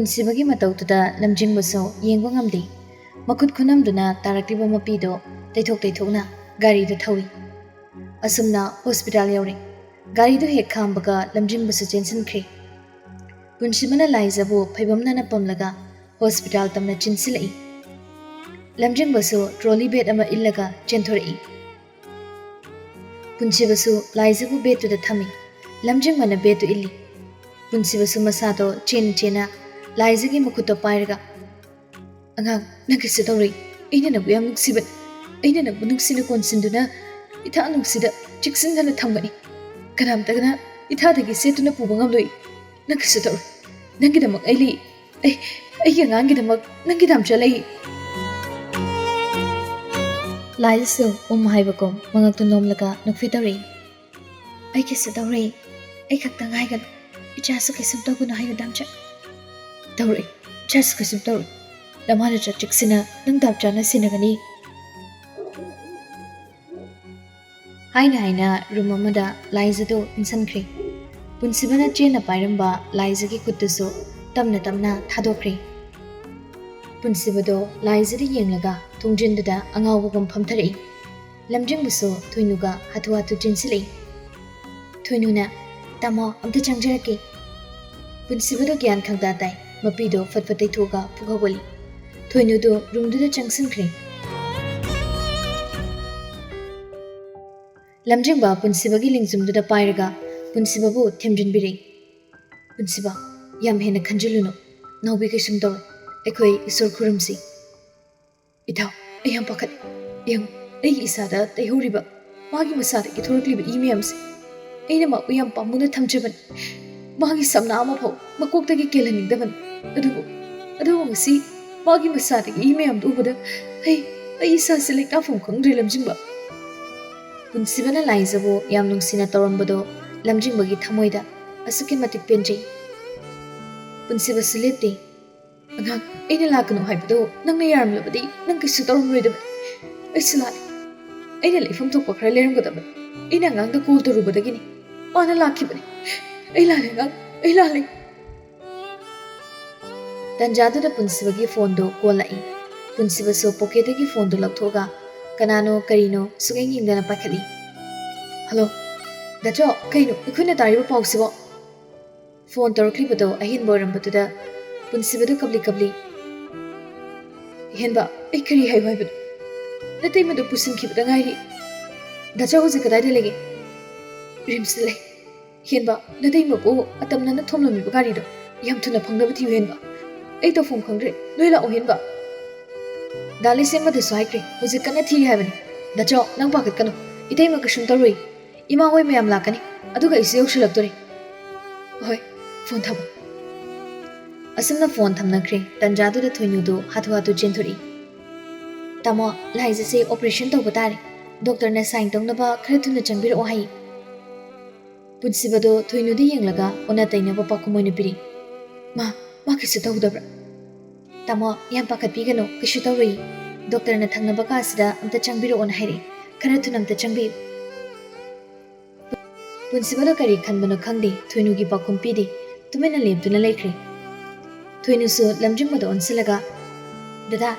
ꯄꯨꯟꯁꯤꯕꯒꯤ ꯃꯇꯧꯗꯨꯗ ꯂꯝꯖꯤꯡꯕꯁꯨ ꯌꯦꯡꯕ ꯉꯝꯗꯦ꯫ ꯃꯈꯨꯠ ꯈꯨꯅꯝꯗꯨꯅ ꯇꯥꯔꯛꯂꯤꯕ ꯃꯄꯤꯗꯣ ꯇꯩꯊꯣꯛꯅ ꯒꯥꯔꯤꯗ ꯊꯧꯏ꯫ ꯑꯁꯨꯝꯅ ꯍꯣꯁꯄꯤꯇꯥꯜ ꯌꯧꯔꯦ꯫ ꯒꯥꯔꯤꯗꯨ ꯍꯦꯛ ꯈꯥꯝꯕꯒ ꯂꯝꯖꯤꯡꯕꯁꯨ ꯆꯦꯟꯁꯤꯟꯈ꯭ꯔꯦ꯫ ꯄꯨꯟꯁꯤꯕꯅ ꯂꯥꯏꯖꯕꯨ ꯐꯩꯕꯝꯅꯅ ꯄꯝꯂꯒ ꯍꯣꯁꯄꯤꯇꯥꯜ ꯇꯝꯅ ꯆꯤꯟꯁꯤꯜꯂꯛꯏ꯫ ꯂꯝꯖꯤꯡꯕꯁꯨ ꯇ꯭ꯔꯣꯂꯤ ꯕꯦꯒ ꯑꯃ ꯏꯜꯂꯒ ꯆꯦꯟꯊꯣꯔꯛꯏ꯫ ꯄꯨꯟꯁꯤꯕꯁꯨ ꯂꯥꯏꯖꯕꯨ ꯕꯦꯗꯇꯨꯗ ꯊꯝꯃꯤ꯫ ꯂꯝꯖꯤꯡꯕꯅ ꯕꯦꯗꯇꯨ ꯏꯜꯂꯤ꯫ ꯄꯨꯟꯁꯤꯕꯁꯨ ꯃꯁꯥꯗꯣ ꯆꯦꯟꯅ ꯂꯥꯏꯖꯒꯤ ꯃꯈꯨꯠꯇꯣ ꯄꯥꯏꯔꯒ "ꯑꯉꯥꯡ, ꯅꯪ ꯀꯩꯁꯨ ꯇꯧꯔꯣꯏ. ꯑꯩꯅ ꯅꯪꯕꯨ ꯌꯥꯝ ꯅꯨꯡꯁꯤꯕꯅꯤ. ꯑꯩꯅ ꯅꯪꯕꯨ ꯅꯨꯡꯁꯤꯅ ꯀꯣꯟꯁꯤꯟꯗꯨꯅ ꯏꯊꯥ ꯅꯨꯡꯁꯤꯗ ꯆꯦꯛꯁꯤꯟꯗꯅ ꯊꯝꯒꯅꯤ. ꯀꯅꯥꯝꯇꯅ ꯏꯊꯥꯗꯒꯤ ꯁꯦꯠꯇꯨꯅ ꯄꯨꯕ ꯉꯝꯂꯣꯏ. ꯅꯪ ꯀꯩꯁꯨ ꯇꯧꯔꯣꯏ. ꯅꯪꯒꯤꯗꯃꯛ ꯑꯩ ꯂꯩ. ꯑꯩꯒꯤ ꯑꯉꯥꯡꯒꯤꯗꯃꯛ ꯅꯪꯒꯤ ꯗꯥꯝꯆꯥ ꯂꯩ." ꯂꯥꯏꯖꯁꯨ ꯍꯥꯏꯕꯒꯨꯝ ꯃꯉꯛꯇꯨ ꯅꯣꯝꯂꯒ ꯅꯣꯛꯐꯦ ꯇꯧꯔꯛꯏ꯫ "ꯑꯩ ꯀꯩꯁꯨ ꯇꯧꯔꯣꯏ. ꯑꯩ ꯈꯛꯇꯪ ꯍꯥꯏꯒꯅꯨ. ꯏꯆꯥꯁꯨ ꯀꯩꯁꯨꯝ ꯇꯧꯒꯅꯨ ꯍꯥꯏꯌꯨ ꯗꯥꯝꯆꯥ." "ꯇꯧꯔꯣꯏ. ꯏꯆꯥꯁꯨ ꯀꯩꯁꯨꯝ ꯇꯧꯔꯣꯏ. ꯅꯃꯥꯅ ꯆꯦꯛꯁꯤꯟꯅ ꯅꯪ ꯗꯥꯝꯆꯥꯅ ꯁꯦꯟꯅꯒꯅꯤ." ꯍꯥꯏꯅ ꯔꯨꯝ ꯑꯃꯗ ꯂꯥꯏꯖꯗꯨ ꯏꯟꯁꯤꯟꯈ꯭ꯔꯦ꯫ ꯄꯨꯟꯁꯤꯕꯅ ꯆꯦꯟꯅ ꯄꯥꯏꯔꯝꯕ ꯂꯥꯏꯖꯒꯤ ꯈꯨꯠꯇꯨꯁꯨ ꯇꯞꯅ ꯊꯥꯗꯣꯛꯈ꯭ꯔꯦ꯫ ꯄꯨꯟꯁꯤꯕꯗꯣ ꯂꯥꯏꯖꯗ ꯌꯦꯡꯂꯒ ꯊꯣꯡꯖꯤꯟꯗꯨꯗ ꯑꯉꯥꯎꯕꯒꯨꯝ ꯐꯝꯊꯔꯛꯏ꯫ ꯂꯝꯖꯤꯡꯕꯁꯨ ꯊꯣꯏꯅꯨꯒ ꯍꯥꯊꯨ ꯆꯦꯟꯁꯤꯜꯂꯛꯏ꯫ ꯊꯣꯏꯅꯨꯅ "ꯇꯥꯃꯣ, ꯑꯝꯇ ꯆꯪꯖꯔꯛꯀꯦ." ꯄꯨꯟꯁꯤꯕꯗꯣ ꯒ꯭ꯌꯥꯟ ꯈꯪꯇꯥ ꯇꯥꯏ꯫ ꯃꯄꯤꯗꯣ ꯐꯠ ꯇꯩꯊꯣꯛꯑꯒ ꯄꯨꯛ ꯍꯧꯒꯠꯂꯤ꯫ ꯊꯣꯏꯅꯨꯗꯣ ꯔꯨꯝꯗꯨꯗ ꯆꯪꯁꯤꯟꯈ꯭ꯔꯦ꯫ ꯂꯝꯖꯤꯡꯕ ꯄꯨꯟꯁꯤꯕꯒꯤ ꯂꯤꯡꯖꯨꯝꯗꯨꯗ ꯄꯥꯏꯔꯒ ꯄꯨꯟꯁꯤꯕꯕꯨ ꯊꯦꯝꯖꯤꯟꯕꯤꯔꯛꯏ꯫ "ꯄꯨꯟꯁꯤꯕ, ꯌꯥꯝ ꯍꯦꯟꯅ ꯈꯟꯖꯤꯜꯂꯨꯅꯨ. ꯅꯥꯎꯕꯤ ꯀꯩꯁꯨꯝ ꯇꯧꯔꯣꯏ. ꯑꯩꯈꯣꯏ ꯏꯁꯣꯔ ꯈꯨꯔꯨꯝꯁꯤ." "ꯏꯇꯥꯎ, ꯑꯩ ꯌꯥꯝ ꯄꯥꯈꯠꯂꯤ. ꯌꯦꯡꯉꯨ, ꯑꯩꯒꯤ ꯏꯁꯥꯗ ꯇꯩꯍꯧꯔꯤꯕ ꯃꯥꯒꯤ ꯃꯁꯥꯗꯒꯤ ꯊꯣꯔꯛꯂꯤꯕ ꯏ ꯃꯌꯥꯝꯁꯦ. ꯑꯩꯅ ꯃꯥꯕꯨ ꯌꯥꯝ ꯄꯥꯝꯃꯨꯅ ꯊꯝꯖꯕꯅꯤ. ꯃꯥꯒꯤ ꯁꯝꯅꯥ ꯑꯃꯐꯥꯎ ꯃꯀꯣꯛꯇꯒꯤ ꯀꯦꯜꯍꯟꯅꯤꯡꯗꯕꯅꯤ. ꯑꯗꯨꯕꯨ ꯉꯁꯤ ꯃꯥꯒꯤ ꯃꯁꯥꯗꯒꯤ ꯏ ꯃꯌꯥꯝꯗꯨ ꯎꯕꯗ ꯑꯩ ꯏꯁꯥꯁꯦ ꯂꯩꯇꯥꯐꯝ ꯈꯪꯗ꯭ꯔꯦ ꯂꯝꯖꯤꯡꯕ." ꯄꯨꯟꯁꯤꯕꯅ ꯂꯥꯏꯖꯕꯨ ꯌꯥꯝ ꯅꯨꯡꯁꯤꯅ ꯇꯧꯔꯝꯕꯗꯣ ꯂꯝꯖꯤꯡꯕꯒꯤ ꯊꯃꯣꯏꯗ ꯑꯁꯨꯛꯀꯤ ꯃꯇꯤꯛ ꯄꯦꯟꯖꯩ꯫ ꯄꯨꯟꯁꯤꯕꯁꯨ ꯂꯦꯞꯇꯦ꯫ "ꯑꯉꯥꯡ, ꯑꯩꯅ ꯂꯥꯛꯀꯅꯨ ꯍꯥꯏꯕꯗꯣ ꯅꯪꯅ ꯌꯥꯔꯝꯂꯕꯗꯤ ꯅꯪ ꯀꯩꯁꯨ ꯇꯧꯔꯝꯂꯣꯏꯗꯕꯅꯤ. ꯑꯩꯁꯨ ꯂꯥꯜꯂꯦ. ꯑꯩꯅ ꯂꯩꯐꯝ ꯊꯣꯛꯄ ꯈꯔ ꯂꯩꯔꯝꯒꯗꯕꯅꯤ. ꯑꯩꯅ ꯑꯉꯥꯡꯗ ꯀꯣꯜ ꯇꯧꯔꯨꯕꯗꯒꯤꯅꯤ ꯃꯥꯅ ꯂꯥꯛꯈꯤꯕꯅꯤ. ꯑꯩ ꯂꯥꯜꯂꯦ ꯑꯉꯥꯡ, ꯑꯩ ꯂꯥꯜꯂꯦ." ꯇꯟꯖꯥꯗꯨꯗ ꯄꯨꯟꯁꯤꯕꯒꯤ ꯐꯣꯟꯗꯣ ꯀꯣꯜ ꯂꯥꯛꯏ꯫ ꯄꯨꯟꯁꯤꯕꯁꯨ ꯄꯣꯀꯦꯠꯇꯒꯤ ꯐꯣꯟꯗꯣ ꯂꯧꯊꯣꯛꯑꯒ ꯀꯅꯥꯅꯣ ꯀꯔꯤꯅꯣ ꯁꯨꯛꯌꯦꯡꯗꯅ ꯄꯥꯏꯈꯠꯂꯤ꯫ "ꯍꯜꯂꯣ, ꯗꯥꯆꯥꯎ, ꯀꯩꯅꯣ ꯑꯩꯈꯣꯏꯅ ꯇꯥꯔꯤꯕ ꯄꯥꯎꯁꯤꯕꯣ?" ꯐꯣꯟ ꯇꯧꯔꯛꯂꯤꯕꯗꯣ ꯑꯍꯦꯟꯕ ꯑꯣꯏꯔꯝꯕꯗꯨꯗ ꯄꯨꯟꯁꯤꯕꯗꯨ ꯀꯞꯂꯤ꯫ "ꯍꯦꯟꯕ, ꯑꯩ ꯀꯔꯤ ꯍꯥꯏꯌꯨ ꯍꯥꯏꯕꯅꯣ? ꯅꯇꯩꯃꯗꯨ ꯄꯨꯁꯤꯟꯈꯤꯕꯗ ꯉꯥꯏꯔꯤ. ꯗꯥꯆꯥꯎ ꯍꯧꯖꯤꯛ ꯀꯗꯥꯏꯗ ꯂꯩꯒꯦ?" "ꯔꯤꯝꯁꯇ ꯂꯩ." "ꯍꯦꯟꯕ, ꯅꯇꯩꯃꯕꯨ ꯑꯇꯝꯅꯅ ꯊꯣꯝꯂꯝꯃꯤꯕ ꯒꯥꯔꯤꯗꯣ ꯌꯥꯝ ꯊꯨꯅ ꯐꯪꯅꯕ ꯊꯤꯌꯨ ꯍꯦꯟꯕ. ꯑꯩ ꯇꯧꯐꯝ ꯈꯪꯗ꯭ꯔꯦ. ꯅꯣꯏ ꯂꯥꯛꯑꯣ ꯍꯦꯟꯕ." "ꯗꯥ ꯂꯩꯁꯦꯝꯕꯗꯁꯨ ꯍꯥꯏꯈ꯭ꯔꯦ. ꯍꯧꯖꯤꯛ ꯀꯟꯅ ꯊꯤꯔꯤ ꯍꯥꯏꯕꯅꯤ. ꯗꯥꯆꯥꯎ, ꯅꯪ ꯄꯥꯈꯠꯀꯅꯨ. ꯏꯇꯩꯃ ꯀꯩꯁꯨꯝ ꯇꯧꯔꯣꯏ. ꯏꯃꯥ ꯍꯣꯏ ꯃꯌꯥꯝ ꯂꯥꯛꯀꯅꯤ. ꯑꯗꯨꯒ ꯑꯩꯁꯨ ꯌꯧꯁꯤꯜꯂꯛꯇꯣꯔꯦ." "ꯍꯣꯏ, ꯐꯣꯟ ꯊꯝꯃꯣ." ꯑꯁꯨꯝꯅ ꯐꯣꯟ ꯊꯝꯅꯈ꯭ꯔꯦ꯫ ꯇꯟꯖꯥꯗꯨꯗ ꯊꯣꯏꯅꯨꯗꯨ ꯍꯥꯊꯨ ꯆꯦꯟꯊꯣꯔꯛꯏ꯫ "ꯇꯥꯃꯣ, ꯂꯥꯏꯖꯁꯦ ꯑꯣꯄꯔꯦꯁꯟ ꯇꯧꯕ ꯇꯥꯔꯦ. ꯗꯣꯛꯇꯔꯅ ꯁꯥꯏꯟ ꯇꯧꯅꯕ ꯈꯔ ꯊꯨꯅ ꯆꯪꯕꯤꯔꯛꯑꯣ ꯍꯥꯏꯌꯦ." ꯄꯨꯟꯁꯤꯕꯗꯣ ꯊꯣꯏꯅꯨꯗ ꯌꯦꯡꯂꯒ ꯑꯣꯟꯅ ꯇꯩꯅꯕ ꯄꯥꯎꯈꯨꯝ ꯑꯣꯏꯅ ꯄꯤꯔꯤ꯫ ꯃꯥ ꯀꯩꯁꯨ ꯇꯧꯗꯕ꯭ꯔꯥ?" "ꯇꯥꯃꯣ, ꯌꯥꯝ ꯄꯥꯈꯠꯄꯤꯒꯅꯨ. ꯀꯩꯁꯨ ꯇꯧꯔꯣꯏꯌꯦ. ꯗꯣꯛꯇꯔꯅ ꯊꯪꯅꯕ ꯀꯥꯁꯤꯗ ꯑꯝꯇ ꯆꯪꯕꯤꯔꯛꯑꯣꯅ ꯍꯥꯏꯔꯛꯏ. ꯈꯔ ꯊꯨꯅ ꯑꯝꯇ ꯆꯪꯕꯤꯌꯨ." ꯄꯨꯟꯁꯤꯕꯗꯣ ꯀꯔꯤ ꯈꯟꯕꯅꯣ ꯈꯪꯗꯦ. ꯊꯣꯏꯅꯨꯒꯤ ꯄꯥꯎꯈꯨꯝ ꯄꯤꯗꯦ. ꯇꯨꯃꯤꯟꯅ ꯂꯦꯞꯇꯨꯅ ꯂꯩꯈ꯭ꯔꯦ꯫ ꯊꯣꯏꯅꯨꯁꯨ ꯂꯝꯖꯤꯡꯕꯗ ꯑꯣꯟꯁꯤꯜꯂꯒ "ꯗꯗꯥ,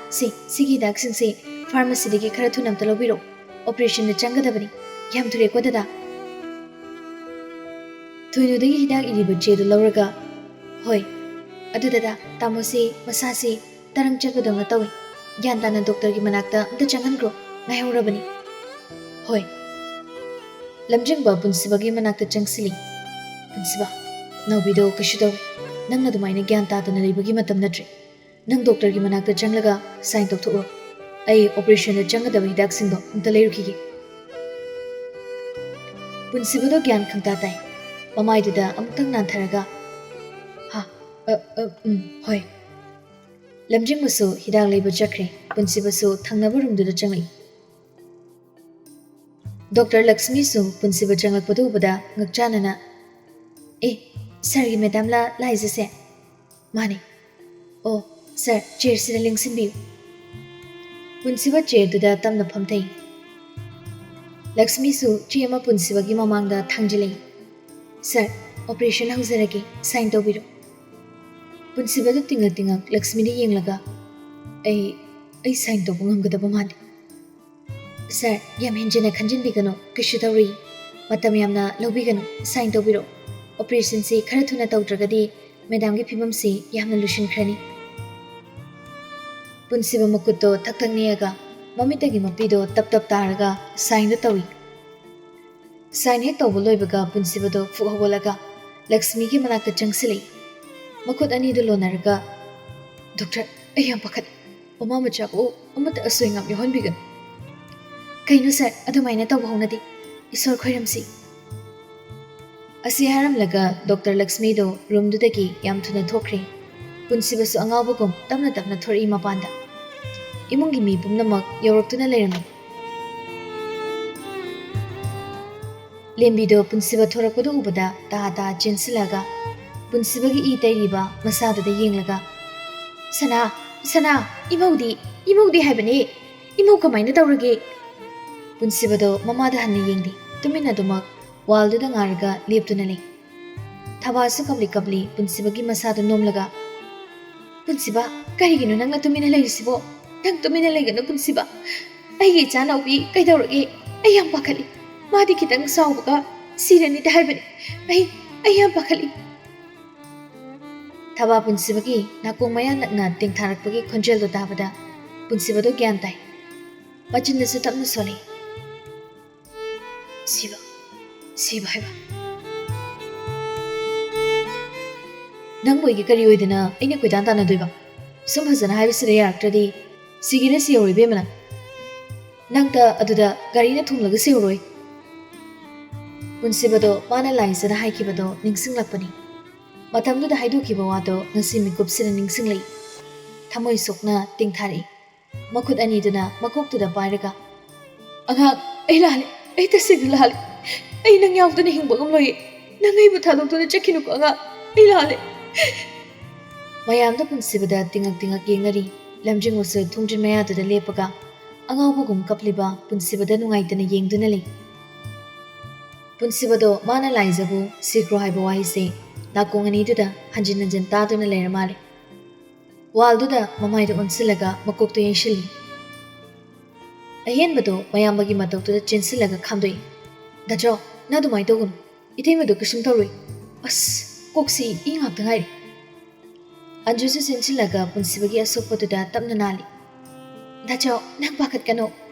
ꯁꯤꯒꯤ ꯍꯤꯗꯥꯛꯁꯤꯡꯁꯦ ꯐꯥꯔꯃꯥꯁꯤꯗꯒꯤ ꯈꯔ ꯊꯨꯅ ꯑꯝꯇ ꯂꯧꯕꯤꯔꯛꯑꯣ. ꯑꯣꯄꯔꯦꯁꯟꯗ ꯆꯪꯒꯗꯕꯅꯤ. ꯌꯥꯝ ꯊꯨꯔꯦꯀꯣ ꯗꯗꯥ." ꯊꯣꯏꯅꯨꯗꯒꯤ ꯍꯤꯗꯥꯛ ꯏꯔꯤꯕ ꯆꯦꯗꯨ ꯂꯧꯔꯒ "ꯍꯣꯏ, ꯑꯗꯨ ꯗꯗꯥ, ꯇꯥꯃꯣꯁꯦ ꯃꯁꯥꯁꯦ ꯇꯔꯪ ꯆꯠꯄꯗꯧꯅ ꯇꯧꯏ. ꯒ꯭ꯌꯥꯟ ꯇꯥꯅ ꯗꯣꯛꯇꯔꯒꯤ ꯃꯅꯥꯛꯇ ꯑꯝꯇ ꯆꯪꯍꯟꯈ꯭ꯔꯣ. ꯉꯥꯏꯍꯧꯔꯕꯅꯤ." "ꯍꯣꯏ." ꯂꯝꯖꯤꯡꯕ ꯄꯨꯟꯁꯤꯕꯒꯤ ꯃꯅꯥꯛꯇ ꯆꯪꯁꯤꯜꯂꯤ꯫ "ꯄꯨꯟꯁꯤꯕ, ꯅꯥꯎꯕꯤꯗꯣ ꯀꯩꯁꯨ ꯇꯧꯔꯣꯏ. ꯅꯪꯅ ꯑꯗꯨꯃꯥꯏꯅ ꯒ꯭ꯌꯥꯟ ꯇꯥꯗꯅ ꯂꯩꯕꯒꯤ ꯃꯇꯝ ꯅꯠꯇ꯭ꯔꯦ. ꯅꯪ ꯗꯣꯛꯇꯔꯒꯤ ꯃꯅꯥꯛꯇ ꯆꯪꯂꯒ ꯁꯥꯏꯟ ꯇꯧꯊꯣꯛꯎꯔꯣ. ꯑꯩ ꯑꯣꯄꯔꯦꯁꯟꯗ ꯆꯪꯒꯗꯕ ꯍꯤꯗꯥꯛꯁꯤꯡꯗꯣ ꯑꯝꯇ ꯂꯩꯔꯨꯈꯤꯒꯦ." ꯄꯨꯟꯁꯤꯕꯗꯣ ꯒ꯭ꯌꯥꯟ ꯈꯪꯇꯥ ꯇꯥꯏ꯫ ꯃꯃꯥꯏꯗꯨꯗ ꯑꯃꯨꯛꯇꯪ ꯅꯥꯟꯊꯔꯒ ꯍꯣꯏ." ꯂꯝꯖꯤꯡꯕꯁꯨ ꯍꯤꯗꯥꯛ ꯂꯩꯕ ꯆꯠꯈ꯭ꯔꯦ꯫ ꯄꯨꯟꯁꯤꯕꯁꯨ ꯊꯪꯅꯕ ꯔꯨꯝꯗꯨꯗ ꯆꯪꯂꯛꯏ꯫ ꯗꯣꯛꯇꯔ ꯂꯛꯁꯃꯤꯁꯨ ꯄꯨꯟꯁꯤꯕ ꯆꯪꯂꯛꯄꯗꯨ ꯎꯕꯗ ꯉꯛꯆꯥꯅꯅ "ꯁꯥꯔꯒꯤ ꯃꯦꯗꯥꯝꯂ ꯂꯥꯏꯖꯁꯦ?" "ꯃꯥꯅꯦ." "ꯑꯣ, ꯁꯥꯔ, ꯆꯦꯌꯔꯁꯤꯗ ꯂꯦꯡꯁꯤꯟꯕꯤꯌꯨ." ꯄꯨꯟꯁꯤꯕ ꯆꯦꯌꯔꯗꯨꯗ ꯇꯞꯅ ꯐꯝꯊꯩ꯫ ꯂꯛꯁꯃꯤꯁꯨ ꯆꯦ ꯑꯃ ꯄꯨꯟꯁꯤꯕꯒꯤ ꯃꯃꯥꯡꯗ ꯊꯥꯡꯖꯤꯜꯂꯛꯏ꯫ "ꯁꯥꯔ, ꯑꯣꯄꯔꯦꯁꯟ ꯍꯧꯖꯔꯒꯦ. ꯁꯥꯏꯟ ꯇꯧꯕꯤꯔꯣ." ꯄꯨꯟꯁꯤꯕꯗꯨ ꯇꯤꯡꯉꯛ ꯂꯛꯁꯃꯤꯗ ꯌꯦꯡꯂꯒ ꯑꯩ ꯁꯥꯏꯟ ꯇꯧꯕ ꯉꯝꯒꯗꯕ ꯃꯥꯜꯂꯤ꯫ ꯁꯥꯔ, ꯌꯥꯝ ꯍꯦꯟꯖꯤꯟꯅ ꯈꯟꯖꯤꯟꯕꯤꯒꯅꯨ, ꯀꯩꯁꯨ ꯇꯧꯔꯣꯏ, ꯃꯇꯝ ꯌꯥꯝꯅ ꯂꯧꯕꯤꯒꯅꯨ, ꯁꯥꯏꯟ ꯇꯧꯕꯤꯔꯛꯑꯣ꯫ ꯑꯣꯄꯔꯦꯁꯟꯁꯤ ꯈꯔ ꯊꯨꯅ ꯇꯧꯗ꯭ꯔꯒꯗꯤ ꯃꯦꯗꯥꯝꯒꯤ ꯐꯤꯕꯝꯁꯤ ꯌꯥꯝꯅ ꯂꯨꯁꯤꯟꯈ꯭ꯔꯅꯤ꯫ ꯄꯨꯟꯁꯤꯕ ꯃꯈꯨꯠꯇꯣ ꯊꯛ ꯊꯛ ꯅꯦꯛꯑꯒ ꯃꯃꯤꯠꯇꯒꯤ ꯃꯄꯤꯗꯣ ꯇꯞ ꯇꯞ ꯇꯥꯔꯒ ꯁꯥꯏꯟꯗꯣ ꯇꯧꯏ꯫ ꯁꯥꯏꯟ ꯍꯦꯛ ꯇꯧꯕ ꯂꯣꯏꯕꯒ ꯄꯨꯟꯁꯤꯕꯗꯣ ꯐꯨꯛ ꯍꯧꯒꯠꯂꯒ ꯂꯛꯁꯃꯤꯒꯤ ꯃꯅꯥꯛꯇ ꯆꯪꯁꯤꯜꯂꯛꯏ꯫ ꯃꯈꯨꯠ ꯑꯅꯤꯗꯨ ꯂꯣꯟꯅꯔꯒ, ꯗꯣꯛꯇꯔ, ꯑꯩ ꯌꯥꯝ ꯄꯥꯈꯠꯂꯤ, ꯃꯃꯥ ꯃꯆꯥꯕꯨ ꯑꯃꯠꯇ ꯑꯁꯣꯏ ꯑꯉꯥꯝ ꯌꯥꯎꯍꯟꯕꯤꯒꯅꯨ꯫ ꯀꯩꯅꯣ ꯁꯥꯔ, ꯑꯗꯨꯃꯥꯏꯅ ꯇꯧꯕ ꯍꯧꯅꯗꯦ, ꯏꯁꯣꯔ ꯈꯣꯏꯔꯝꯁꯤ꯫ ꯑꯁꯤ ꯍꯥꯏꯔꯝꯂꯒ ꯗꯣꯛꯇꯔ ꯂꯛꯁꯃꯤꯗꯣ ꯔꯨꯝꯗꯨꯗꯒꯤ ꯌꯥꯝ ꯊꯨꯅ ꯊꯣꯛꯈ꯭ꯔꯦ꯫ ꯄꯨꯟꯁꯤꯕꯁꯨ ꯑꯉꯥꯎꯕꯒꯨꯝ ꯇꯞꯅ ꯇꯞꯅ ꯊꯣꯔꯛꯏ ꯃꯄꯥꯟꯗ꯫ ꯏꯃꯨꯡꯒꯤ ꯃꯤ ꯄꯨꯝꯅꯃꯛ ꯌꯧꯔꯛꯇꯨꯅ ꯂꯩꯔꯝꯃꯤ꯫ ꯂꯦꯝꯕꯤꯗꯣ ꯄꯨꯟꯁꯤꯕ ꯊꯣꯔꯛꯄꯗꯨ ꯎꯕꯗ ꯇꯥ ꯆꯦꯟꯁꯤꯜꯂꯒ ꯄꯨꯟꯁꯤꯕꯒꯤ ꯏ ꯇꯩꯔꯤꯕ ꯃꯁꯥꯗꯨꯗ ꯌꯦꯡꯂꯒ, ꯁꯅꯥ, ꯏꯃꯧꯗꯤ ꯍꯥꯏꯕꯅꯦ, ꯏꯃꯧ ꯀꯃꯥꯏꯅ ꯇꯧꯔꯒꯦ? ꯄꯨꯟꯁꯤꯕꯗꯣ ꯃꯃꯥꯗ ꯍꯟꯅ ꯌꯦꯡꯗꯦ, ꯇꯨꯃꯤꯟꯅꯗꯨꯃꯛ ꯋꯥꯜꯗꯨꯗ ꯉꯥꯔꯒ ꯂꯦꯞꯇꯨꯅ ꯂꯩ꯫ ꯊꯕꯥꯁꯨ ꯀꯞꯂꯤ ꯄꯨꯟꯁꯤꯕꯒꯤ ꯃꯁꯥꯗ ꯅꯣꯝꯂꯒ, ꯄꯨꯟꯁꯤꯕ, ꯀꯔꯤꯒꯤꯅꯣ ꯅꯪꯅ ꯇꯨꯃꯤꯟꯅ ꯂꯩꯔꯤꯁꯤꯕꯣ? ꯅꯪ ꯇꯨꯃꯤꯟꯅ ꯂꯩꯒꯅꯨ ꯄꯨꯟꯁꯤꯕ, ꯑꯩꯒꯤ ꯏꯆꯥꯅꯧꯕꯤ ꯀꯩꯗꯧꯔꯒꯦ? ꯑꯩ ꯌꯥꯝ ꯄꯥꯈꯠꯂꯤ, मादी खितंग साउबगा सिरनी हाइबने आई याम पाखली। थबा पुनसिबगी नाकों मया नकना तेंथारकपगी खोंजेलदो ताबदा पुनसिबदो ग्यान ताई मचिनदसु तपना सोले सिबा हाइबा नंग बोइगी करी ओइदना अइने कोइदान तानादोइबा सुम फजना हाइबसिरे यारक्त्रदि सिगिना सियोरिबे मना नंगता अदुदा गारीना थुंगलगा सियोरोइ पुनसिबदो माना लाइसना हाइकिबदो निंगसिंगलकपनि मतमदुदा हाइदोकिबा वादो ngasi mikupsina ningsinglei thamoi sokna tingthari makhut aniduna makoktuda pairaga anga ai lale ai tasig lale ai nang yauduna hingbagam loi nang ai bu thadokduna chakhinu ko anga ai lale mayamda punsibada tingak yengari lamjing usu thungjin mayadada lepaga angawbugum kapliba punsibada nungaitana yengduna lei पुनसिबदो माना लाइजबु सिग्रो हाइबो vice नाकोंगनीदुदा हंजिन हंजिन तादुना लेरमाले वालदुदा ममाइदो उनसिलगा मकोक्तो येंशिली अहेनबदो मयामबगी मतोक्तुदा चेंसिलगा खामदोई दाजो नादुमाइ तोगुन इथेमदो किसुम तौरुई अस coccyx इंगाक्ता गाइरि अंजुसु चेंसिलगा पुनसिबगी असोकपदुदा तपना नाली दाजो नंग पाखतकनो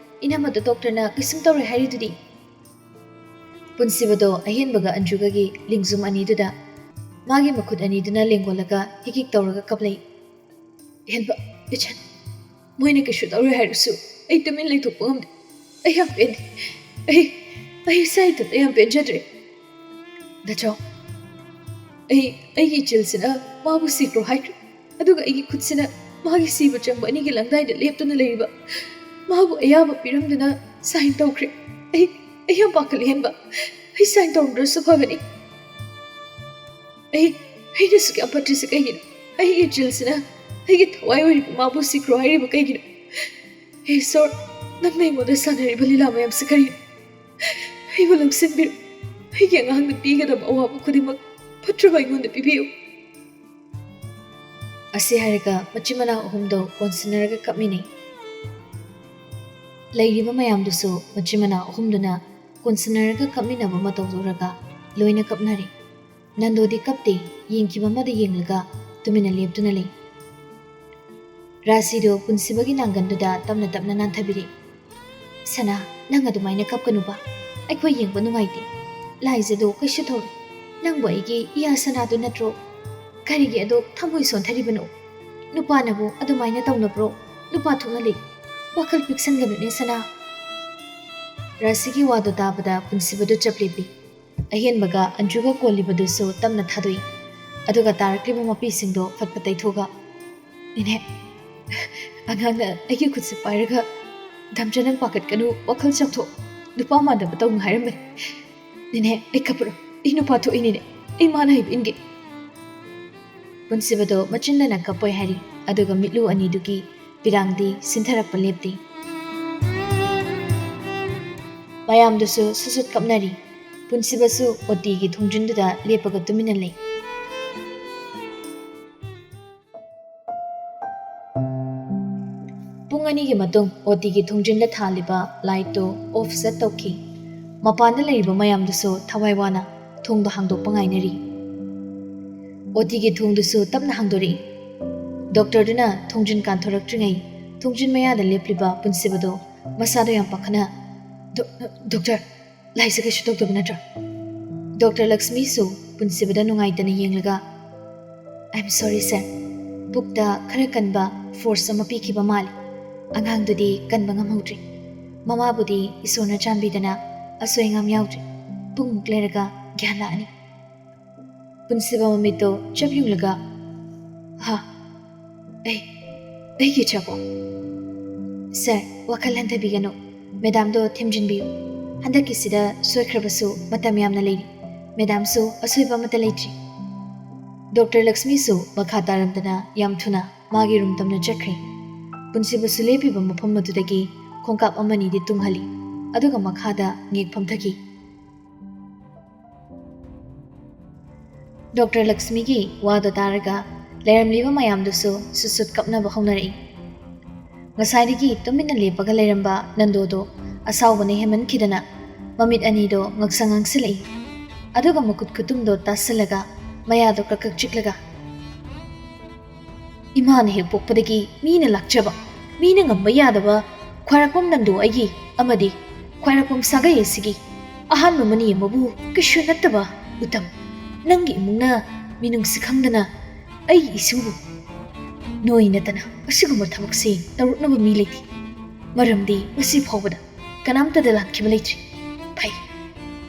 इनामदो डॉक्टरना किसुम तौरुई हाइरिदुदी पुनसिबदो अहेनबगा अंजुगगी लिंगजुम अनीदुदा मागी मखुद अनीदुना लेंगोलगा हिकिक तौरगा कपलै हेनबा इचन मोइने किसु तौरे हाइरसु ऐ तुमिन लेथोकपा गमदे ऐ याम pen ऐ Said याम पेनजद्रे दाचो ऐगी चिलसिना माबु सिक्रो हाइक्रे अदुगा ऐगी खुदसिना मागी सिबा चंगबा अनीगी लंगदाइदा लेपतुना लेरिबा माबु अयाबा पिरमदुना sign तौख्रे ऐ याम पाखली हेनबा ऐ sign तौरद्रसु Phagni ऐ नसु क्या पट्टिसु कैगिनो ऐगी चिलसिना ऐगी थवाइ ओइरिबा माबु सिक्रो हाइरिबा कैगिनो हे सोर नंग नैंगोदा सानरिबा लीला मयामसु करिनो ऐबु लंगसिनबिरु ऐगी अंगांगना पीगदबा अवाबा खुदिमक फट्रबा अइंगोंदा पिबियु असे हाइरगा मचिमना अहुमदो कोनसिनरगा कपमिनै लैरिबा मयामदुसु मचिमना अहुमदुना कोनसिनरगा कपमिनबा मतौदुरगा लोइना कपनारि नंदोदी कपते येंखिबा मदा येंगलगा तुमिना लेपतुना लै राशिदो पुनसिबगी नांगनदुदा तमना तमना नांथबिरि सना नंग अदुमाइना कपकनुबा अइखोइ येंगबा नुंगाइते लाइजदो कैसु थौर नंगबो अइगी इया सनादु नत्रो करिगे अदो थमोइ सोंथरिबनो नुपानबो अदुमाइना तौनब्रो नुपा थोना लै वाखल पिक्सनगनुने सना राशिगी वादो ताबदा पुनसिबदो चपलेपि अहेनबगा अंजुगा कोलिबदुसु तमना थादोइ अदुगा तारक्लिबा मपीसिंगदो फटपा तैथोगा निने अंगांगना अइगी खुदसे पाइरगा धमजनंग पाकटकनु वाखल चौथो नुपा मादबा तौन हाइरमबे निने अइ कपरो इ नुपा थोइनिने अइ माना हाइबिनगे पुनसिबदो मचिनना कपoi हाइरि अदुगा मिटलु अनिदुगी पिरांगदी सिंथरकपा लेपति मयामदुसु सुसुत कपनारि पुनसिबसु ओटीगी थुंजिनदुदा लेपगा तुमिना लै ꯑꯅꯤꯒꯤ ꯃꯇꯨꯡ ꯑꯣꯇꯤꯒꯤ ꯊꯣꯡꯖꯤꯟꯗ ꯊꯥꯜꯂꯤꯕ ꯂꯥꯏꯠꯇꯨ ꯑꯣꯐ ꯁꯦꯠ ꯇꯧꯈꯤ꯫ ꯃꯄꯥꯟꯗ ꯂꯩꯔꯤꯕ ꯃꯌꯥꯝꯗꯨꯁꯨ ꯊꯋꯥꯏ ꯋꯥꯅ ꯊꯣꯡꯗꯣ ꯍꯥꯡꯗꯣꯛꯄ ꯉꯥꯏꯅꯔꯤ꯫ ꯑꯣꯇꯤꯒꯤ ꯊꯣꯡꯗꯨꯁꯨ ꯇꯞꯅ ꯍꯥꯡꯗꯣꯔꯛꯏ꯫ ꯗꯣꯛꯇꯔꯗꯨꯅ ꯊꯣꯡꯖꯤꯟ ꯀꯥꯟꯊꯣꯔꯛꯇ꯭ꯔꯤꯉꯩ ꯊꯣꯡꯖꯤꯟ ꯃꯌꯥꯗ ꯂꯦꯞꯂꯤꯕ ꯄꯨꯟꯁꯤꯕꯗꯣ ꯃꯁꯥꯗꯣ ꯌꯥꯝ ꯄꯥꯈꯠꯅ ꯗꯣꯛꯇꯔ ꯂꯥꯏꯁꯦ ꯀꯩꯁꯨ ꯇꯧꯗꯕ ꯅꯠꯇ꯭ꯔꯥ? ꯗꯣꯛꯇꯔ ꯂꯛꯁꯃꯤꯁꯨ ꯄꯨꯟꯁꯤꯕꯗ ꯅꯨꯡꯉꯥꯏꯇꯅ ꯌꯦꯡꯂꯒ ꯑꯥꯏ ꯑꯦꯝ ꯁꯣꯔꯤ ꯁꯔ, ꯄꯨꯛꯇ ꯈꯔ ꯀꯟꯕ ꯐꯣꯔꯁ ꯑꯃ ꯄꯤꯈꯤꯕ ꯃꯥꯜꯂꯤ꯫ ꯑꯉꯥꯡꯗꯨꯗꯤ ꯀꯟꯕ ꯉꯝꯍꯧꯗ꯭ꯔꯤ꯫ ꯃꯃꯥꯕꯨꯗꯤ ꯏꯁꯣꯔꯅ ꯆꯥꯟꯕꯤꯗꯅ ꯑꯁꯣꯏ ꯑꯉꯥꯝ ꯌꯥꯎꯗ꯭ꯔꯤ꯫ ꯄꯨꯡꯃꯨꯛ ꯂꯩꯔꯒ ꯒ꯭ꯌꯥꯟ ꯂꯥꯛꯑꯅꯤ꯫ ꯄꯨꯟꯁꯤꯕ ꯃꯃꯤꯠꯇꯣ ꯆꯞ ꯌꯨꯡꯂꯒ ꯍꯥ ꯑꯩꯒꯤ ꯆꯥꯄꯣ ꯁꯔ, ꯋꯥꯈꯜ ꯍꯟꯊꯕꯤꯒꯅꯨ꯫ ꯃꯦꯗꯥꯝꯗꯣ ꯊꯦꯝꯖꯤꯟꯕꯤꯌꯨ꯫ ꯍꯟꯗꯛꯀꯤꯁꯤꯗ ꯁꯣꯏꯈ꯭ꯔꯕꯁꯨ ꯃꯇꯝ ꯌꯥꯝꯅ ꯂꯩꯔꯤ꯫ ꯃꯦꯗꯥꯝꯁꯨ ꯑꯁꯣꯏꯕ ꯑꯃꯠꯇ ꯂꯩꯇ꯭ꯔꯤ꯫ ꯗꯣꯛꯇꯔ ꯂꯛꯁꯃꯤꯁꯨ ꯃꯈꯥ ꯇꯥꯔꯝꯗꯅ ꯌꯥꯝ ꯊꯨꯅ ꯃꯥꯒꯤ ꯔꯨꯝ ꯇꯝꯅ ꯆꯠꯈ꯭ꯔꯦ꯫ ꯄꯨꯟꯁꯤꯕꯁꯨ ꯂꯦꯞꯄꯤꯕ ꯃꯐꯝ ꯑꯗꯨꯗꯒꯤ ꯈꯣꯡꯀꯥꯞ ꯑꯃꯅꯤꯗꯤ ꯇꯨꯡꯍꯜꯂꯤ, ꯑꯗꯨꯒ ꯃꯈꯥꯗ ꯉꯦꯛ ꯐꯝꯊꯈꯤ꯫ ꯗꯣꯛꯇꯔ ꯂꯛꯁꯃꯤꯒꯤ ꯋꯥꯗꯣ ꯇꯥꯔꯒ ꯂꯩꯔꯝꯂꯤꯕ ꯃꯌꯥꯝꯗꯨꯁꯨ ꯁꯨꯠ ꯀꯞꯅꯕ ꯍꯧꯅꯔꯛꯏ꯫ ꯉꯁꯥꯏꯗꯒꯤ ꯇꯨꯃꯤꯟꯅ ꯂꯦꯞꯄꯒ ꯂꯩꯔꯝꯕ ꯅꯟꯗꯣꯗꯣ ꯑꯁꯥꯎꯕꯅ ꯍꯦꯟꯃꯟꯈꯤꯗꯅ ꯃꯃꯤꯠ ꯑꯅꯤꯗꯣ ꯉꯛꯁꯪ ꯉꯥꯡꯁꯤꯜꯂꯛꯏ꯫ ꯑꯗꯨꯒ ꯃꯈꯨꯠ ꯈꯨꯇꯨꯝꯗꯣ ꯇꯥꯁꯜꯂꯒ ꯃꯌꯥꯗꯣ ꯀꯛ ꯆꯤꯛꯂꯒ ꯏꯃꯥꯅ ꯍꯦꯛ ꯄꯣꯛꯄꯗꯒꯤ ꯃꯤꯅ ꯂꯥꯛꯆꯕ, ꯃꯤꯅ ꯉꯝꯕ ꯌꯥꯗꯕ ꯈ꯭ꯋꯥꯏꯔꯥꯛꯄꯝ ꯅꯟꯗꯣ ꯑꯩꯒꯤ ꯑꯃꯗꯤ ꯈ꯭ꯋꯥꯏꯔꯥꯛꯄꯝ ꯁꯥꯒꯩ ꯑꯁꯤꯒꯤ ꯑꯍꯥꯟꯕ ꯃꯅꯤ ꯑꯃꯕꯨ ꯀꯩꯁꯨ ꯅꯠꯇꯕ ꯎꯇꯝ, ꯅꯪꯒꯤ ꯏꯃꯨꯡꯅ ꯃꯤꯅꯨꯡꯁꯤ ꯈꯪꯗꯅ ꯑꯩꯒꯤ ꯏꯁꯨꯕꯨ ꯅꯣꯏ ꯅꯠꯇꯅ ꯑꯁꯤꯒꯨꯝꯕ ꯊꯕꯛꯁꯤ ꯇꯧꯔꯛꯅꯕ ꯃꯤ ꯂꯩꯇꯦ꯫ ꯃꯔꯝꯗꯤ ꯉꯁꯤ ꯐꯥꯎꯕꯗ ꯀꯅꯥꯝꯇꯗ ꯂꯥꯟꯈꯤꯕ ꯂꯩꯇ꯭ꯔꯤ꯫ ꯐꯩ,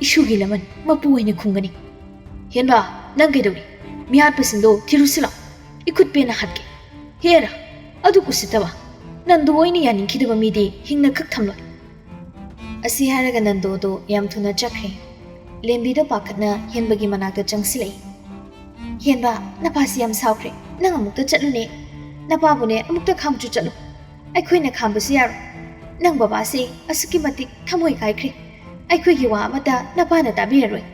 ꯏꯁꯨꯒꯤ ꯂꯃꯟ ꯃꯄꯨ ꯑꯣꯏꯅ ꯈꯨꯝꯒꯅꯤ꯫ ꯍꯦꯟꯕ, ꯅꯪ ꯀꯩꯗꯧꯔꯤ? ꯃꯤꯍꯥꯠꯄꯁꯤꯡꯗꯣ ꯊꯤꯔꯨꯁꯤ ꯂꯥꯎ, ꯏꯈꯨꯠ ꯄꯦꯟꯅ ꯍꯥꯠꯀꯦ꯫ ꯍꯦꯔꯥ, ꯑꯗꯨ ꯎꯁꯤꯠꯇꯕ, ꯅꯟꯗꯣ ꯑꯣꯏꯅ ꯌꯥꯅꯤꯡꯈꯤꯗꯕ ꯃꯤꯗꯤ ꯍꯤꯡꯅ ꯈꯛ ꯊꯝꯂꯣꯏ꯫ ꯑꯁꯤ ꯍꯥꯏꯔꯒ ꯅꯟꯗꯣꯗꯣ ꯌꯥꯝ ꯊꯨꯅ ꯆꯠꯈ꯭ꯔꯦ꯫ ꯂꯦꯝꯕꯤꯗꯣ ꯄꯥꯈꯠꯅ ꯍꯦꯟꯕꯒꯤ ꯃꯅꯥꯛꯇ ꯆꯪꯁꯤꯜꯂꯛꯏ꯫ ꯍꯦꯟꯕ, ꯅꯄꯥꯁꯤ ꯌꯥꯝ ꯁꯥꯎꯈ꯭ꯔꯦ꯫ ꯅꯪ ꯑꯃꯨꯛꯇ ꯆꯠꯂꯨꯅꯦ꯫ ꯅꯄꯥꯕꯨꯅꯦ ꯑꯃꯨꯛꯇ ꯈꯥꯝꯆꯨ ꯆꯠꯂꯨ꯫ ꯑꯩꯈꯣꯏꯅ ꯈꯥꯝꯕꯁꯨ ꯌꯥꯔꯣꯏ꯫ ꯅꯪ ꯕꯕꯥꯁꯤ ꯑꯁꯨꯛꯀꯤ ꯃꯇꯤꯛ ꯊꯃꯣꯏ ꯀꯥꯏꯈ꯭ꯔꯦ꯫ ꯑꯩꯈꯣꯏꯒꯤ ꯋꯥ ꯑꯃꯠꯇ ꯅꯄꯥꯅ ꯇꯥꯕꯤꯔꯔꯣꯏ꯫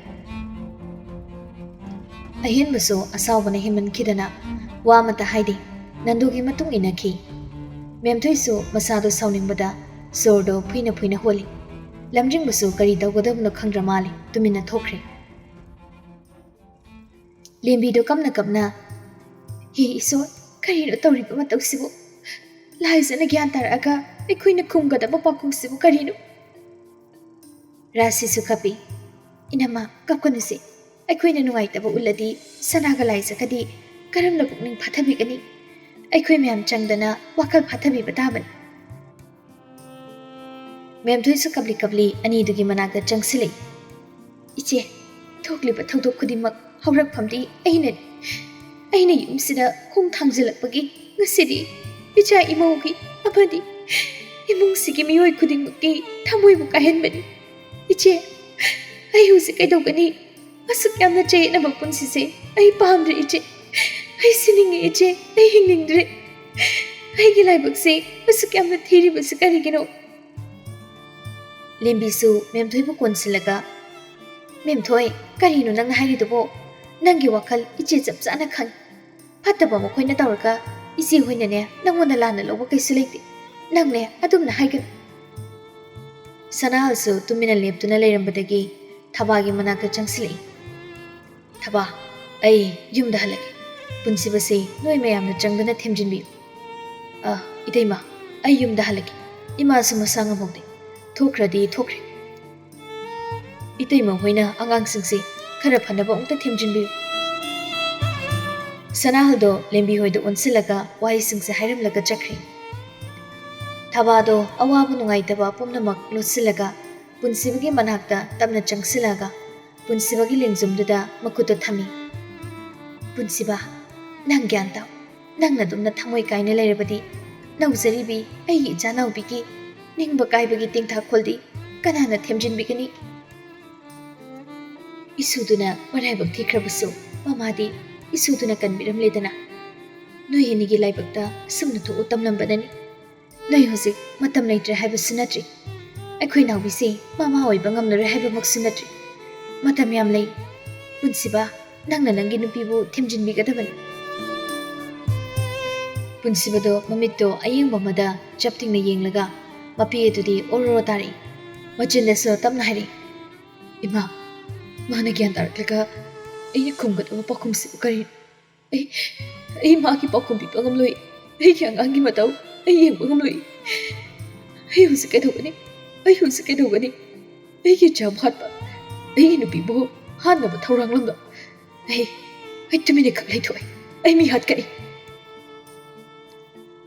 ꯑꯍꯦꯟꯕꯁꯨ ꯑꯁꯥꯎꯕꯅ ꯍꯦꯟꯃꯟꯈꯤꯗꯅ ꯋꯥ ꯑꯃꯠꯇ ꯍꯥꯏꯗꯦ꯫ ꯅꯟꯗꯣꯒꯤ ꯃꯇꯨꯡ ꯏꯟꯅꯈꯤ꯫ ꯃꯦꯝꯊꯣꯏꯁꯨ ꯃꯁꯥꯗꯣ ꯁꯥꯎꯅꯤꯡꯕꯗ ꯁꯣꯔꯗꯣ ꯐꯨꯏꯅ ꯐꯨꯏꯅ ꯍꯣꯜꯂꯤ꯫ ꯂꯝꯖꯤꯡꯕꯁꯨ ꯀꯔꯤ ꯇꯧꯒꯗꯕꯅꯣ ꯈꯪꯗ꯭ꯔ ꯃꯥꯜꯂꯤ, ꯇꯨꯃꯤꯟꯅ ꯊꯣꯛꯈ꯭ꯔꯦ꯫ ꯂꯦꯝꯕꯤꯗꯣ ꯀꯞꯅ ꯀꯞꯅ ꯍꯦ ꯏꯁꯣꯔ, ꯀꯔꯤꯅꯣ ꯇꯧꯔꯤꯕ ꯃꯇꯧꯁꯤꯕꯨ? ꯂꯥꯏꯖꯅ ꯒ꯭ꯌꯥꯟ ꯇꯥꯔꯛꯑꯒ ꯑꯩꯈꯣꯏꯅ ꯈꯨꯝꯒꯗꯕ ꯄꯥꯎꯈꯨꯝꯁꯤꯕꯨ ꯀꯔꯤꯅꯣ? ꯔꯥꯁꯤꯁꯨ ꯀꯞꯄꯤ꯫ ꯏꯅꯝꯃ, ꯀꯞꯀꯅꯨꯁꯦ꯫ ꯑꯩꯈꯣꯏꯅ ꯅꯨꯡꯉꯥꯏꯇꯕ ꯎꯠꯂꯗꯤ ꯁꯅꯥꯒ ꯂꯥꯏꯖꯒꯗꯤ ꯀꯔꯝꯅ ꯄꯨꯛꯅꯤꯡ ꯐꯥꯊꯕꯤꯒꯅꯤ? ꯑꯩꯈꯣꯏ ꯃꯌꯥꯝ ꯆꯪꯗꯅ ꯋꯥꯈꯜ ꯐꯥꯊꯕꯤꯕ ꯇꯥꯕꯅꯤ꯫ ꯃꯦꯝꯊꯣꯏꯁꯨ ꯀꯞꯂꯤ ꯀꯞꯂꯤ ꯑꯅꯤꯗꯨꯒꯤ ꯃꯅꯥꯛꯇ ꯆꯪꯁꯤꯜꯂꯛꯏ꯫ ꯏꯆꯦ, ꯊꯣꯛꯂꯤꯕ ꯊꯧꯗꯣꯛ ꯈꯨꯗꯤꯡꯃꯛ ꯍꯧꯔꯛꯐꯝꯗꯤ ꯑꯩꯅꯅꯤ꯫ ꯑꯩꯅ ꯌꯨꯝꯁꯤꯗ ꯈꯣꯡ ꯊꯥꯡꯖꯤꯜꯂꯛꯄꯒꯤ ꯉꯁꯤꯗꯤ ꯏꯆꯥ ꯏꯃꯧꯒꯤ ꯑꯃꯗꯤ ꯏꯃꯨꯡꯁꯤꯒꯤ ꯃꯤꯑꯣꯏ ꯈꯨꯗꯤꯡꯃꯛꯀꯤ ꯊꯃꯣꯏꯕꯨ ꯀꯥꯏꯍꯟꯕꯅꯤ꯫ ꯏꯆꯦ, ꯑꯩ ꯍꯧꯖꯤꯛ ꯀꯩꯗꯧꯒꯅꯤ? ꯑꯁꯨꯛ ꯌꯥꯝꯅ ꯆꯌꯦꯠꯅꯕ ꯄꯨꯟꯁꯤꯁꯦ ꯑꯩ ꯄꯥꯝꯗ꯭ꯔꯦ ꯏꯆꯦ꯫ ꯑꯩ ꯁꯤꯅꯤꯡꯉꯦ ꯏꯆꯦ, ꯑꯩ ꯍꯤꯡꯅꯤꯡꯗ꯭ꯔꯦ꯫ ꯑꯩꯒꯤ ꯂꯥꯏꯕꯛꯁꯦ ꯑꯁꯨꯛ ꯌꯥꯝꯅ ꯊꯤꯔꯤꯕꯁꯤ ꯀꯔꯤꯒꯤꯅꯣ? ꯂꯦꯝꯕꯤꯁꯨ ꯃꯦꯝꯊꯣꯏꯕꯨ ꯀꯣꯟꯁꯤꯜꯂꯒ ꯃꯦꯝꯊꯣꯏ, ꯀꯔꯤꯅꯣ ꯅꯪꯅ ꯍꯥꯏꯔꯤꯗꯨꯕꯣ? ꯅꯪꯒꯤ ꯋꯥꯈꯜ ꯏꯆꯦ ꯆꯞ ꯆꯥꯅ ꯈꯪꯏ꯫ ꯐꯠꯇꯕ ꯃꯈꯣꯏꯅ ꯇꯧꯔꯒ ꯏꯆꯦ ꯍꯣꯏꯅꯅꯦ ꯅꯪꯉꯣꯟꯗ ꯂꯥꯟꯅ ꯂꯧꯕ ꯀꯩꯁꯨ ꯂꯩꯇꯦ꯫ ꯅꯪꯅꯦ ꯑꯗꯨꯝꯅ ꯍꯥꯏꯒꯅꯨ꯫ ꯁꯅꯥꯍꯜꯁꯨ ꯇꯨꯃꯤꯟꯅ ꯂꯦꯞꯇꯨꯅ ꯂꯩꯔꯝꯕꯗꯒꯤ ꯊꯕꯥꯒꯤ ꯃꯅꯥꯛꯇ ꯆꯪꯁꯤꯜꯂꯛꯏ꯫ ꯊꯕꯥ, ꯑꯩ ꯌꯨꯝꯗ ꯍꯜꯂꯒꯦ꯫ ꯄꯨꯟꯁꯤꯕꯁꯤ ꯅꯣꯏ ꯃꯌꯥꯝꯅ ꯆꯪꯗꯅ ꯊꯦꯝꯖꯤꯟꯕꯤꯌꯨ꯫ ꯏꯇꯩꯃ, ꯑꯩ ꯌꯨꯝꯗ ꯍꯜꯂꯒꯦ꯫ ꯏꯃꯥꯁꯨ ꯃꯁꯥ ꯉꯝꯍꯧꯗꯦ꯫ ꯊꯣꯛꯈ꯭ꯔꯗꯤ ꯊꯣꯛꯈ꯭ꯔꯦ꯫ ꯏꯇꯩꯃ ꯍꯣꯏꯅ ꯑꯉꯥꯡꯁꯤꯡꯁꯤ ꯈꯔ ꯐꯅꯕ ꯑꯃꯨꯛꯇ ꯊꯦꯝꯖꯤꯟꯕꯤꯌꯨ꯫ ꯁꯅꯥꯍꯜꯗꯣ ꯂꯦꯝꯕꯤ ꯍꯣꯏꯗ ꯑꯣꯟꯁꯤꯜꯂꯒ ꯋꯥꯍꯩꯁꯤꯡꯁꯦ ꯍꯥꯏꯔꯝꯂꯒ ꯆꯠꯈ꯭ꯔꯦ꯫ ꯊꯕꯥꯗꯣ ꯑꯋꯥꯕ ꯅꯨꯡꯉꯥꯏꯇꯕ ꯄꯨꯝꯅꯃꯛ ꯂꯣꯠꯁꯤꯜꯂꯒ ꯄꯨꯟꯁꯤꯕꯒꯤ ꯃꯅꯥꯛꯇ ꯇꯞꯅ ꯆꯪꯁꯤꯜꯂꯒ ꯄꯨꯟꯁꯤꯕꯒꯤ ꯂꯦꯡꯖꯨꯝꯗꯨꯗ ꯃꯈꯨꯠꯇꯣ ꯊꯝꯃꯤ꯫ ꯄꯨꯟꯁꯤꯕ, ꯅꯪ ꯒ꯭ꯌꯥꯟ ꯇꯥꯎ꯫ ꯅꯪꯅ ꯑꯗꯨꯝꯅ ꯊꯃꯣꯏ ꯀꯥꯏꯅ ꯂꯩꯔꯕꯗꯤ ꯅꯧꯖꯔꯤꯕꯤ ꯑꯩꯒꯤ ꯏꯆꯥꯅꯥꯎꯕꯤꯒꯤ ꯅꯤꯡꯕ ꯀꯥꯏꯕꯒꯤ ꯇꯦꯡꯊꯥꯈꯣꯜꯗꯤ ꯀꯅꯥꯅ ꯊꯦꯝꯖꯤꯟꯕꯤꯒꯅꯤ? ꯏꯁꯨꯗꯨꯅ ꯃꯔꯥꯏꯕꯛ ꯊꯤꯈ꯭ꯔꯕꯁꯨ ꯃꯃꯥꯗꯤ ꯏꯁꯨꯗꯨꯅ ꯀꯟꯕꯤꯔꯝꯂꯦꯗꯅ꯫ ꯅꯣꯏ ꯑꯅꯤꯒꯤ ꯂꯥꯏꯕꯛꯇ ꯑꯁꯨꯝꯅ ꯊꯣꯛꯎ ꯇꯝꯂꯝꯕꯅꯅꯤ꯫ ꯅꯣꯏ ꯍꯧꯖꯤꯛ ꯃꯇꯝ ꯂꯩꯇ꯭ꯔꯦ ꯍꯥꯏꯕꯁꯨ ꯅꯠꯇ꯭ꯔꯤ꯫ ꯑꯩꯈꯣꯏ ꯅꯥꯎꯕꯤꯁꯤ ꯃꯃꯥ ꯑꯣꯏꯕ ꯉꯝꯂꯔꯣꯏ ꯍꯥꯏꯕꯃꯛꯁꯨ ꯅꯠꯇ꯭ꯔꯤ꯫ ꯃꯇꯝ ꯌꯥꯝ ꯂꯩ꯫ ꯄꯨꯟꯁꯤꯕ, ꯅꯪꯅ ꯅꯪꯒꯤ ꯅꯨꯄꯤꯕꯨ ꯊꯦꯝꯖꯤꯟꯕꯤꯒꯗꯕꯅꯤ꯫ पुनसिबदो ममित्तो अयेंग बमदा चपतिंग ने येंगलगा मपी एतुदी ओरो तारी मचिनदसो तमना हारी इमा माना ग्यान तारक्लगा अयने खुमगदो पाखुमसि करी अय मागी पाखुम बि पंगमलोई अय क्या अंगांगी मतौ अय येंग पंगमलोई अय हुस केदोगनी अय हुस केदोगनी अय के जब हात अय नुपी बो हान नब थौरांग लंगा अय तुमिने खक लेथोय अय मी हात करी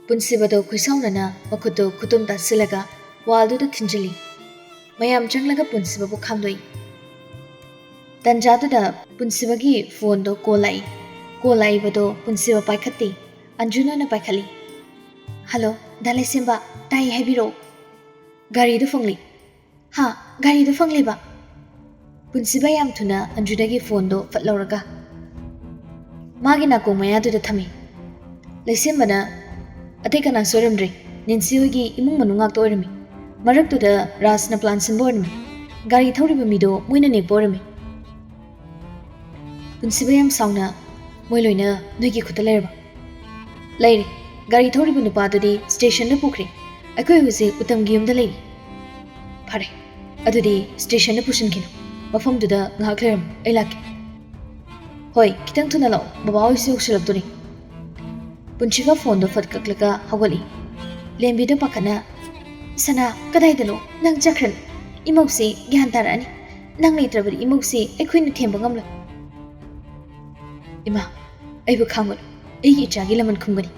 पुनसिबदो खुसाउनना मखुतो खुतुम तासिलगा वालदुदा थिंजली मयाम चंगलगा पुनसिबबु खामदोई तंजादुदा पुनसिबगी फोनदो कोलाई बदो पुनसिब पाइखत्ती अंजुना न पाइखली हेलो दालेसिंबा ताई हाइबिरो गाड़ी दो फंगली हाँ गाड़ी दो फंगलीबा पुनसिबा याम थुना अंजुनागी फोनदो फटलौरगा मागी नाको मयादुदा थमी लेसिंबना अतै कना सोरमद्रे निंसी होगी इमुंग मनुंगाक तोरमी मरक्तुदा रासना प्लान सिंबोरमी गाड़ी थौरिबा मिदो मोइना नेपोरमी पुनसिबयम साउना मोइलोइना नोइगी खुता लेरबा लेरे गाड़ी थौरिबा नुपादुदी स्टेशन दा पुखरे अखोय हुसे उतमगी युमदा लेरी फरे अदुदी स्टेशन दा पुसिनखिनु मफमदुदा ngahak leram ai laki hoy kitang thuna law baba hoise uksilaktori पुनसिबा फोन दो फटकलगा हगली लेंबी दो पखना सना कदाइदनो नंग जखरन इमौसे ग्यान तारानी नंग लेत्रबरी इमौसे अखोइन थेंब गमलो इमा अइबु खांगो अइगी इचागी लमन खुंगनी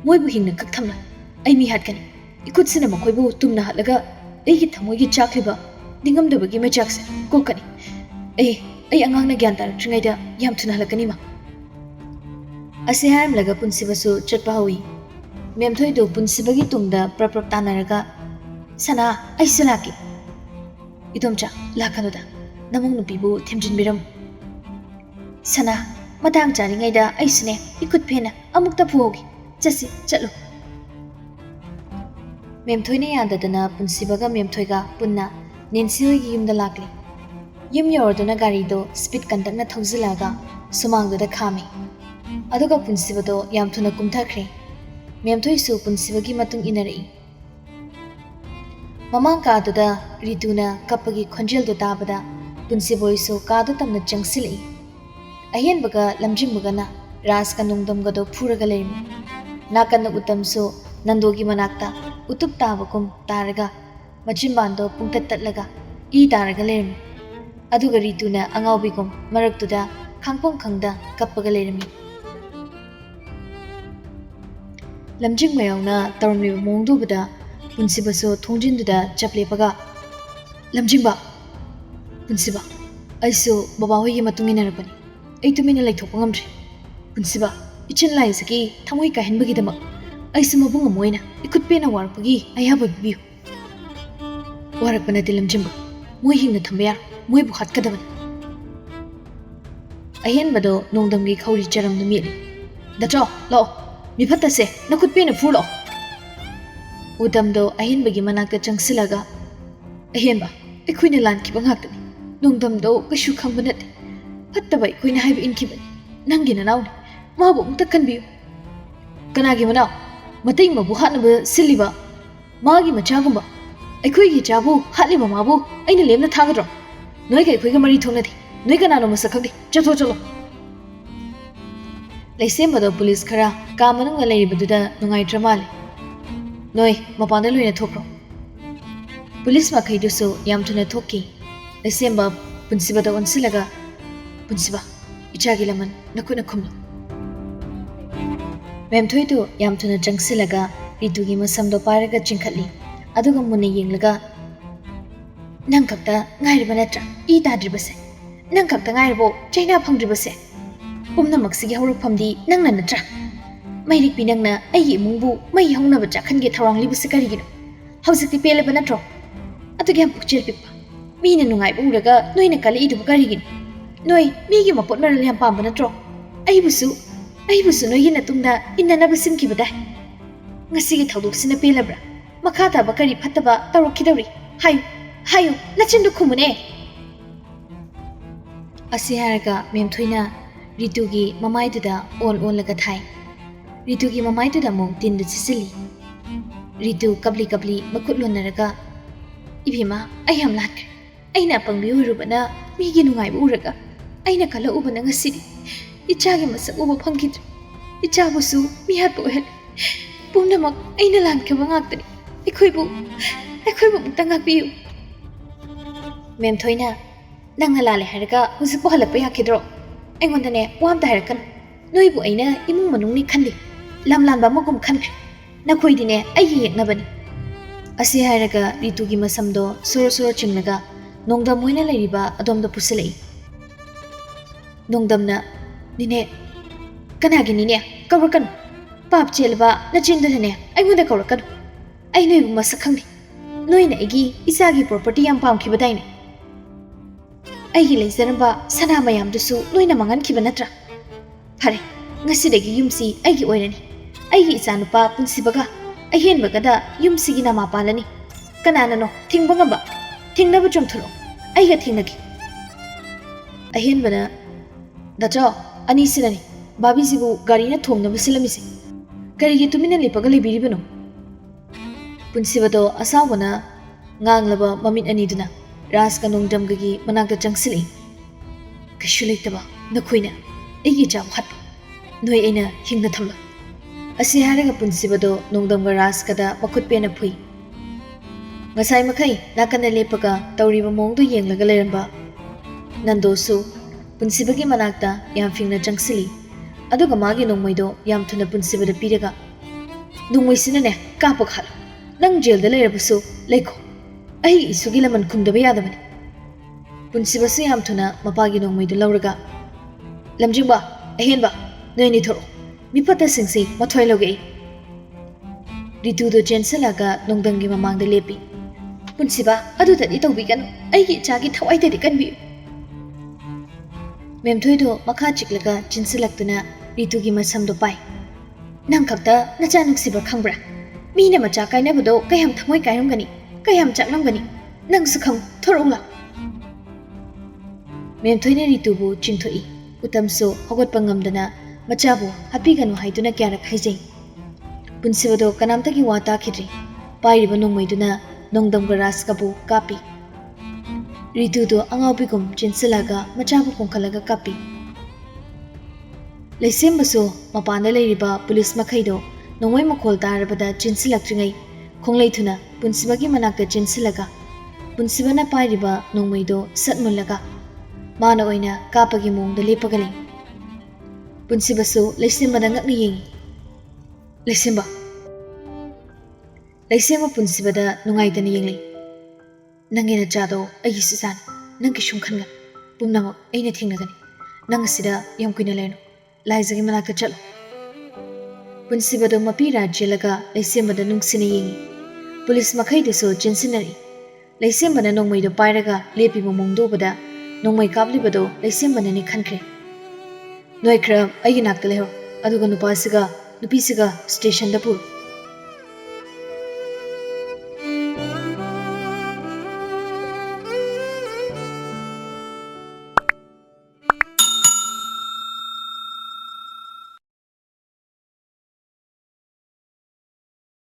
मोइबु हिंगना कक्थमना अइ मी हाटकनी इखुदसिना मखोइबु तुमना हलगा अइगी थमोइगी चाखलिबा दिंगमदबगी मचाकसे कोकनी अइ अंगांगना ग्यान तारक्ट्रिङैदा याम थुना हलकनी मा असे हारम लगा पुनसिबसु चटपा हुई मेमथोई दो पुनसिबगी तुंगदा प्रप्रप तानरगा सना ऐसे लाके इदोमचा लाखनुदा नमंग नुपीबु थेमजिनबिरम सना मतांग चारिङैदा ऐसने इखुद फेना अमुक्ता फुहोगी चसी चलो मेमथोइने याददना पुनसिबगा मेमथोइगा पुन्ना नेन्सियोगी युमदा लाकले युम योरदना गाड़ीदो स्पीड कंटकना थौजिलागा सुमांगदुदा खामी अदुगा पुनसिबदो याम थुना कुमथाख्रे मेमथोइसु पुनसिबगी मतुंग इनरई ममांग कादुदा रितुना कपगी खंजेलदो ताबदा पुनसिबोइसु कादु तमना चंगसिलई अहेनबगा लमजिंबगना रासका नुंगदमगदो फुरगा लेरमी नाकन उतमसु नंदोगी मनाक्ता उतुप ताबकुम तारगा मचिंबांदो पुंगतत तटलगा ई तारगा लेरमी अदुगा रितुना अंगावबिगुम मरक्तुदा खांगपों खंगदा कपगा लेरमी लमजिंग मयावना तौरमिबा मोंगदुबदा पुनसिबसु थोंजिनदुदा चपलेपगा लमजिंबा पुनसिबा अइसु बाबा होइगी मतुंग इनरपनि अइ तुमिना लैथोकपा ngamdri पुनसिबा इचिन लाइसकी थमोइ काहिनबगिदमक अइसु मबुंग मोइना इखुतपेना वारपगी अयाबा बिबियु वारकपनाति लमजिंबा मोइ हिंगना थंबया मोइबु हाटकदबन अहेनबदो नोंदमगी खौरी चरमनु मेली दचो लो मिफत्तसे नखुतपेना फुलो उदमदो अहेनबगी मनाक्ता चंगसिलगा अहेनबा अखुइना लानखिबा ngakतनि नोंदमदो कशु खंबा नते फत्तबा अखुइना हाइबा इनखिबनि नंगी ननावनि माबु उंता कनबियु कनागी मनाव मतै मबु हानबा सिलिबा मागी मचागुंबा अखुइगी चाबु हालिबा माबु अइना लेमना थागद्रो नोइगा अखुइगा मरी थोंनदि नोइ कनानो मसक खंदि चथो चलो लेसेमबदो पुलिस खरा का मनुंग लेरिबदुदा नुंगाइट्रा माले नोइ मपानदा लोइना थोक्रो पुलिस मखैदुसु याम थुना थोक्की लेसेमबा पुनसिबदो ओनसिलगा पुनसिबा इचागी लमन नखुना खुमलो मेमथोइदो याम थुना चंगसिलगा रितुगी मसमदो पारगा चिंखटली अदुगा मुन्ना येंगलगा नंग खक्ता ngairiba natra ई ताद्रिबसे नंग खक्ता ngairbo chaina phangdribase पुमनमक्सिगी हौरफमदी नंगना नत्रा मैरिक नंगना अई इमुंगबु मई हौनब चाखनगे थौरांगलिबसे करिगिनो हौजिकति पेलेबा नत्रो अतुगे हम पुकचेल पिपा मीना नुंगाइबा उरगा नोइना कलिइदुबु करिगिनो नोइ मीगी मपोट मरल याम पाम्बा नत्रो अइबुसु नोइगी नतुंगदा इन्ननबा सिनखिबदा ngasiगी थौदोकसिना पेलब्रा मखा ताबा करि फत्तबा तौरखिदौरि हायु नचिंदु खुमुने असे हारगा मेमथोइना रितुगी ममाइदुदा ओन लगा Thai Ritu ki mamai tu damo tin da sisili. Ritu kapli makut lonaraga. Ibima ayam lat. Aina pangbi urubana migi nungai bu uraga. Aina kala ubana ngasidi. Ichagi masak uba pangkit. Ichabusu mihat bu hel. Pumnamak aina lan ka bangaktani. Ekoi bu mutangak biu. Mem thoina nang halale haraga husik bu halak pa yakidro. Aingonda ne wam ta harakan. Noi bu aina imung manung ni khandi. Lam ba magum khankre. Nakhoi dine ai yeknabani. Asi haraga Ritu gi masamdo soro chinglaga nongdam moina lairiba adomda pusilai. Nongdamna nine kanagi nine kawrakan pap chelba na chindane aingonda kawrakan. Ai noi bu masakhangni. Noi na igi isagi property yam pam khibadaine. Ai gi leizaramba sana mayam dusu noi na mangan khibanatra. Hare ngasidagi yumsi ai gi oirani. Ai gi isanupa punsibaga ahen bagada yumsi gi nama palani. Kanana no tingbangaba tingnabu chomthuro. Ai ga tingnagi. Ahen bana dacho ani sinani. Babi sibu gari na thongna basilamisi. Gari gi tumina lipaga libiribano. Punsibado asawna nganglaba mamit aniduna Raska nongdamgagi managda changsili. Kashulektaba nakhoina egi jam hat. Noi aina hingna thamla. Asi haraga punsibado nongdamga Raskada makut pena phui. Ngasai makai nakana lepaga tawriba mongdo yenglaga leramba. Nandosu punsibagi managda yam fingna changsili. Aduga magi nongmoido yam thuna punsibada piraga. Nongmoisinane kapak halo. Nang jail da lerabusu leko. Ai isugi laman kumdaba yadabani. Punsibasu yam thuna mapagi nongmoido lauraga. Lamjingba ahenba noi ni thoro. Mipata singsi mathoi loge. Ritu do jensalaga nongdangi mamangda lepi. Punsiba adu tadi tawbigan aigi chagi thawai tadi kanbi. Memthoi do makha chiklaga jinsilaktuna Ritu gi masamdo pai. Nang khakta nacha nuksiba khangbra. Mina macha kaina bado kayam thamoi kairamgani kayam chaklamgani nang sukhang thorongla mem thoine Ritu bu chingthoi utamso hogot pangamdana macha bu hapiganu haiduna kyarak haijai punsibado kanamtagi wata khidri pairiba nongmoiduna nongdam garas kabu kapi Ritu do angawbigum chinsilaga macha bu kongkhalaga kapi leisembaso mapana leiriba police makhaido nongoi makhol tarabada chinsilakringai khonglei thuna punsibagi manakta chinsilaga punsibana pairiba nongmoido satmullaga mana oina kapagi mongda lepagali punsibasu leisimbana ngakni yengi leisimba punsibada nungaidana yengli nangena jado agi sisan nangki shumkhangan pumnama aina thingnagani nangasida yamkuina leno laizagi manakta chalo punsibado mapi rajyalaga leisimbada nungsina yengi police makhaidaso jinsinari leisimbana nongmoido pairaga lepi momongdobada nongmai kablibado leisimbana ni khankre noi khra agi nakta leho aduga nupasiga nupisiga station da pur